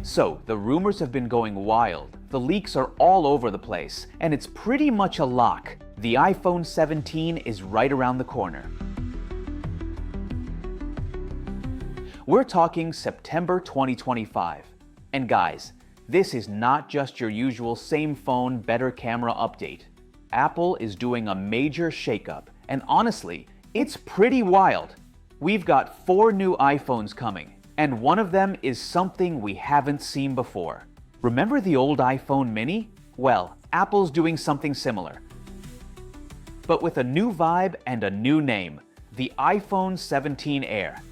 So, the rumors have been going wild, the leaks are all over the place, and it's pretty much a lock. The iPhone 17 is right around the corner. We're talking September 2025. And guys, this is not just your usual same phone, better camera update. Apple is doing a major shakeup, and honestly, it's pretty wild. We've got 4 new iPhones coming, and one of them is something we haven't seen before. Remember the old iPhone mini? Well, Apple's doing something similar, but with a new vibe and a new name, the iPhone 17 Air.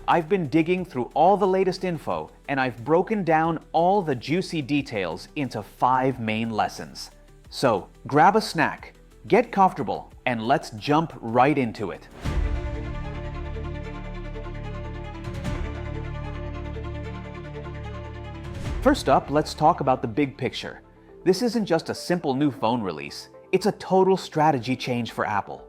I've been digging through all the latest info, and I've broken down all the juicy details into 5 main lessons. So, grab a snack, get comfortable, and let's jump right into it. First up, let's talk about the big picture. This isn't just a simple new phone release, it's a total strategy change for Apple.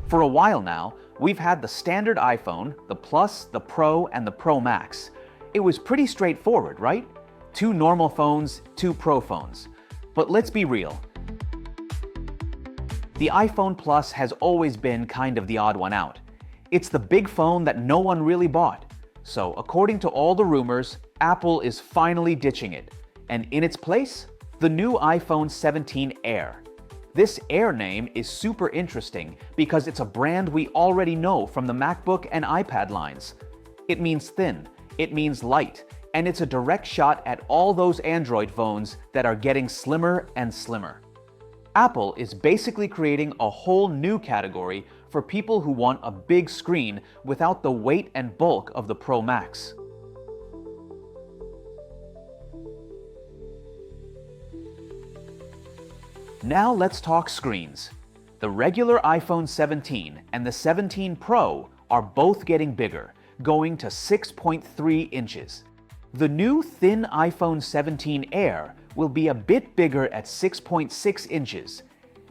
For a while now, we've had the standard iPhone, the Plus, the Pro, and the Pro Max. It was pretty straightforward, right? 2 normal phones, 2 Pro phones. But let's be real. The iPhone Plus has always been kind of the odd one out. It's the big phone that no one really bought. So, according to all the rumors, Apple is finally ditching it. And in its place, the new iPhone 17 Air. This Air name is super interesting because it's a brand we already know from the MacBook and iPad lines. It means thin, it means light, and it's a direct shot at all those Android phones that are getting slimmer and slimmer. Apple is basically creating a whole new category for people who want a big screen without the weight and bulk of the Pro Max. Now let's talk screens. The regular iPhone 17 and the 17 Pro are both getting bigger, going to 6.3 inches. The new thin iPhone 17 Air will be a bit bigger at 6.6 inches.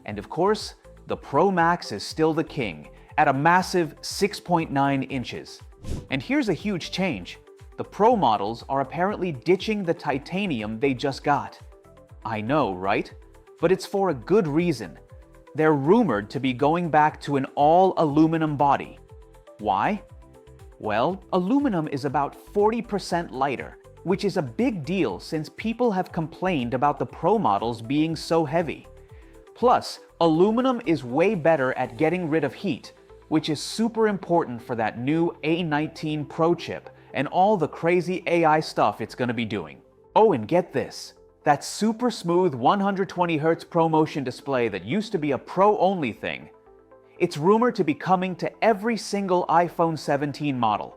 And of course, the Pro Max is still the king at a massive 6.9 inches. And here's a huge change. The Pro models are apparently ditching the titanium they just got. I know, right? But it's for a good reason. They're rumored to be going back to an all-aluminum body. Why? Well, aluminum is about 40% lighter, which is a big deal since people have complained about the Pro models being so heavy. Plus, aluminum is way better at getting rid of heat, which is super important for that new A19 Pro chip and all the crazy AI stuff it's going to be doing. Oh, and get this. That super smooth 120Hz ProMotion display that used to be a Pro-only thing. It's rumored to be coming to every single iPhone 17 model.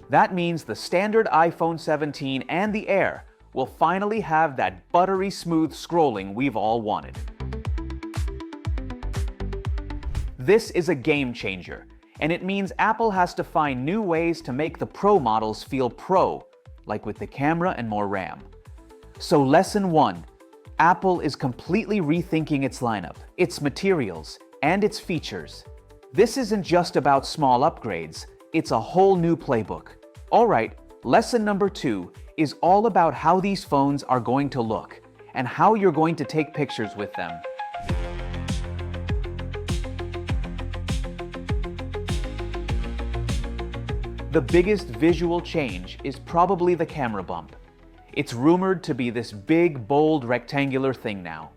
That means the standard iPhone 17 and the Air will finally have that buttery smooth scrolling we've all wanted. This is a game changer, and it means Apple has to find new ways to make the Pro models feel pro, like with the camera and more RAM. So lesson 1, Apple is completely rethinking its lineup, its materials, and its features. This isn't just about small upgrades, it's a whole new playbook. Alright, lesson number 2 is all about how these phones are going to look, and how you're going to take pictures with them. The biggest visual change is probably the camera bump. It's rumored to be this big, bold, rectangular thing now.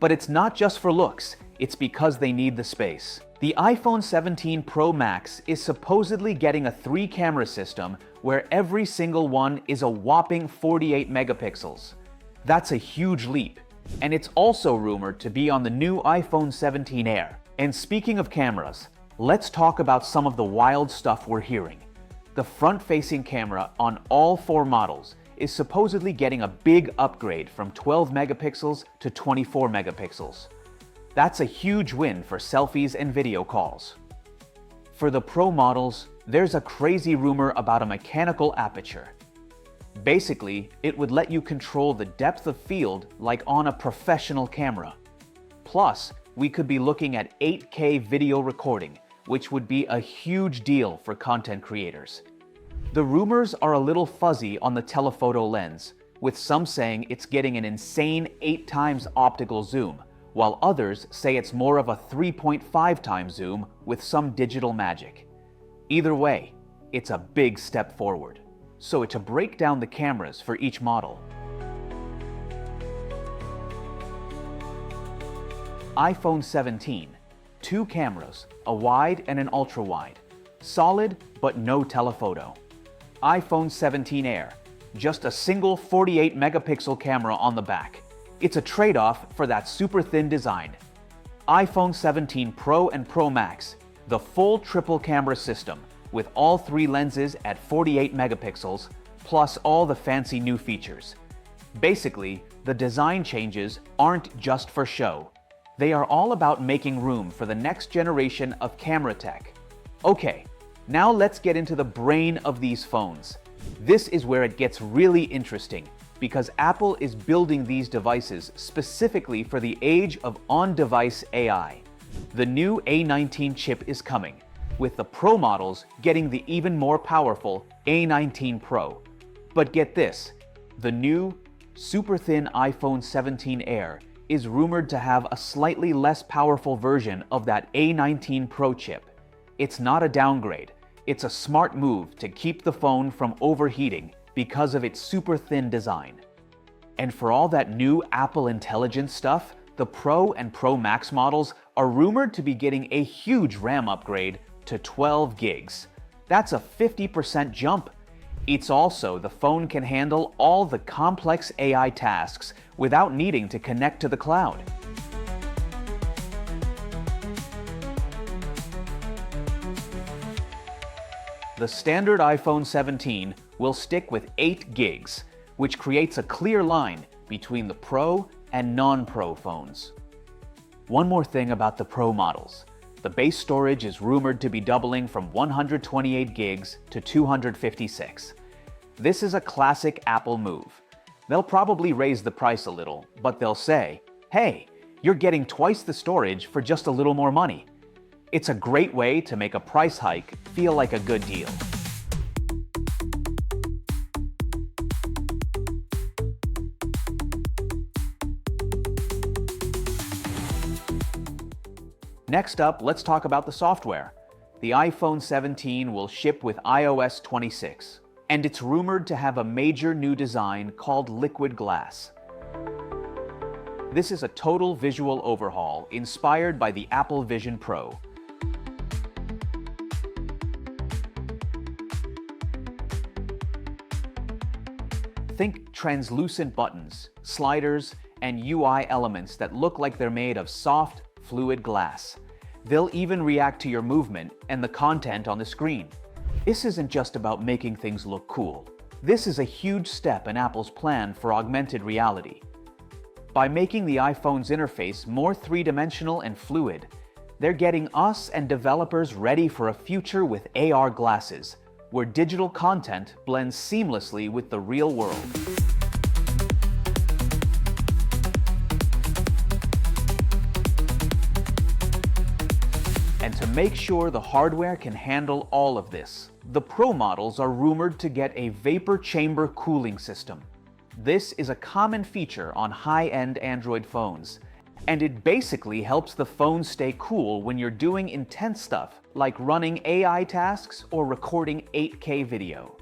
But it's not just for looks, it's because they need the space. The iPhone 17 Pro Max is supposedly getting a 3-camera system where every single one is a whopping 48 megapixels. That's a huge leap. And it's also rumored to be on the new iPhone 17 Air. And speaking of cameras, let's talk about some of the wild stuff we're hearing. The front-facing camera on all 4 models is supposedly getting a big upgrade from 12 megapixels to 24 megapixels. That's a huge win for selfies and video calls. For the Pro models, there's a crazy rumor about a mechanical aperture. Basically, it would let you control the depth of field like on a professional camera. Plus, we could be looking at 8K video recording, which would be a huge deal for content creators. The rumors are a little fuzzy on the telephoto lens, with some saying it's getting an insane 8 times optical zoom, while others say it's more of a 3.5 times zoom with some digital magic. Either way, it's a big step forward. So to break down the cameras for each model. iPhone 17, 2 cameras, a wide and an ultra-wide. Solid, but no telephoto. iPhone 17 Air, just a single 48 megapixel camera on the back. It's a trade-off for that super thin design. iPhone 17 Pro and Pro Max, the full triple camera system with all 3 lenses at 48 megapixels, plus all the fancy new features. Basically, the design changes aren't just for show. They are all about making room for the next generation of camera tech. Okay, now let's get into the brain of these phones. This is where it gets really interesting, because Apple is building these devices specifically for the age of on-device AI. The new A19 chip is coming, with the Pro models getting the even more powerful A19 Pro. But get this, the new, super thin iPhone 17 Air is rumored to have a slightly less powerful version of that A19 Pro chip. It's not a downgrade, it's a smart move to keep the phone from overheating because of its super thin design. And for all that new Apple Intelligence stuff, the Pro and Pro Max models are rumored to be getting a huge RAM upgrade to 12 gigs. That's a 50% jump. It's also the phone can handle all the complex AI tasks without needing to connect to the cloud. The standard iPhone 17 will stick with 8 gigs, which creates a clear line between the Pro and non-Pro phones. One more thing about the Pro models. The base storage is rumored to be doubling from 128 gigs to 256. This is a classic Apple move. They'll probably raise the price a little, but they'll say, hey, you're getting twice the storage for just a little more money. It's a great way to make a price hike feel like a good deal. Next up, let's talk about the software. The iPhone 17 will ship with iOS 26, and it's rumored to have a major new design called Liquid Glass. This is a total visual overhaul inspired by the Apple Vision Pro. Think translucent buttons, sliders, and UI elements that look like they're made of soft, fluid glass. They'll even react to your movement and the content on the screen. This isn't just about making things look cool. This is a huge step in Apple's plan for augmented reality. By making the iPhone's interface more three-dimensional and fluid, they're getting us and developers ready for a future with AR glasses, where digital content blends seamlessly with the real world. And to make sure the hardware can handle all of this, the Pro models are rumored to get a vapor chamber cooling system. This is a common feature on high-end Android phones, and it basically helps the phone stay cool when you're doing intense stuff like running AI tasks or recording 8K video.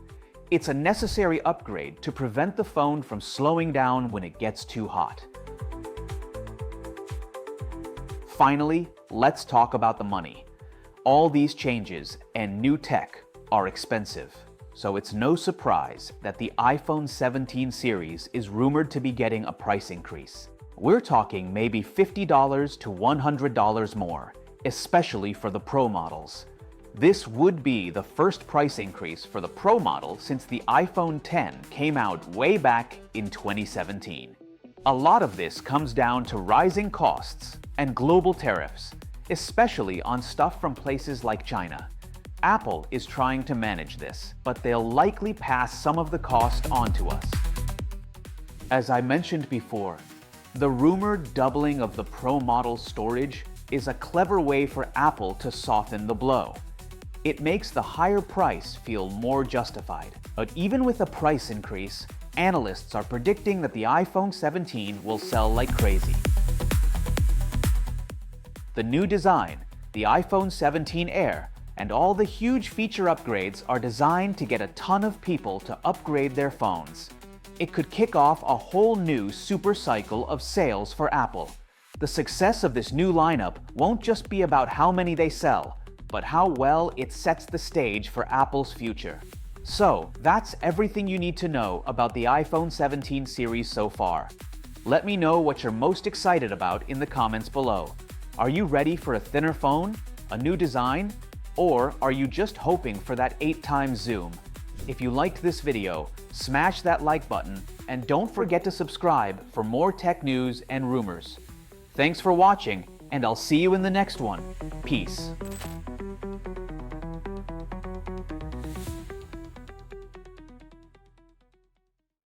It's a necessary upgrade to prevent the phone from slowing down when it gets too hot. Finally, let's talk about the money. All these changes and new tech are expensive, so it's no surprise that the iPhone 17 series is rumored to be getting a price increase. We're talking maybe $50 to $100 more, especially for the Pro models. This would be the first price increase for the Pro model since the iPhone X came out way back in 2017. A lot of this comes down to rising costs and global tariffs, especially on stuff from places like China. Apple is trying to manage this, but they'll likely pass some of the cost on to us. As I mentioned before, the rumored doubling of the Pro model storage is a clever way for Apple to soften the blow. It makes the higher price feel more justified. But even with a price increase, analysts are predicting that the iPhone 17 will sell like crazy. The new design, the iPhone 17 Air, and all the huge feature upgrades are designed to get a ton of people to upgrade their phones. It could kick off a whole new super cycle of sales for Apple. The success of this new lineup won't just be about how many they sell, but how well it sets the stage for Apple's future. So, that's everything you need to know about the iPhone 17 series so far. Let me know what you're most excited about in the comments below. Are you ready for a thinner phone, a new design, or are you just hoping for that 8x zoom? If you liked this video, smash that like button and don't forget to subscribe for more tech news and rumors. Thanks for watching, and I'll see you in the next one. Peace.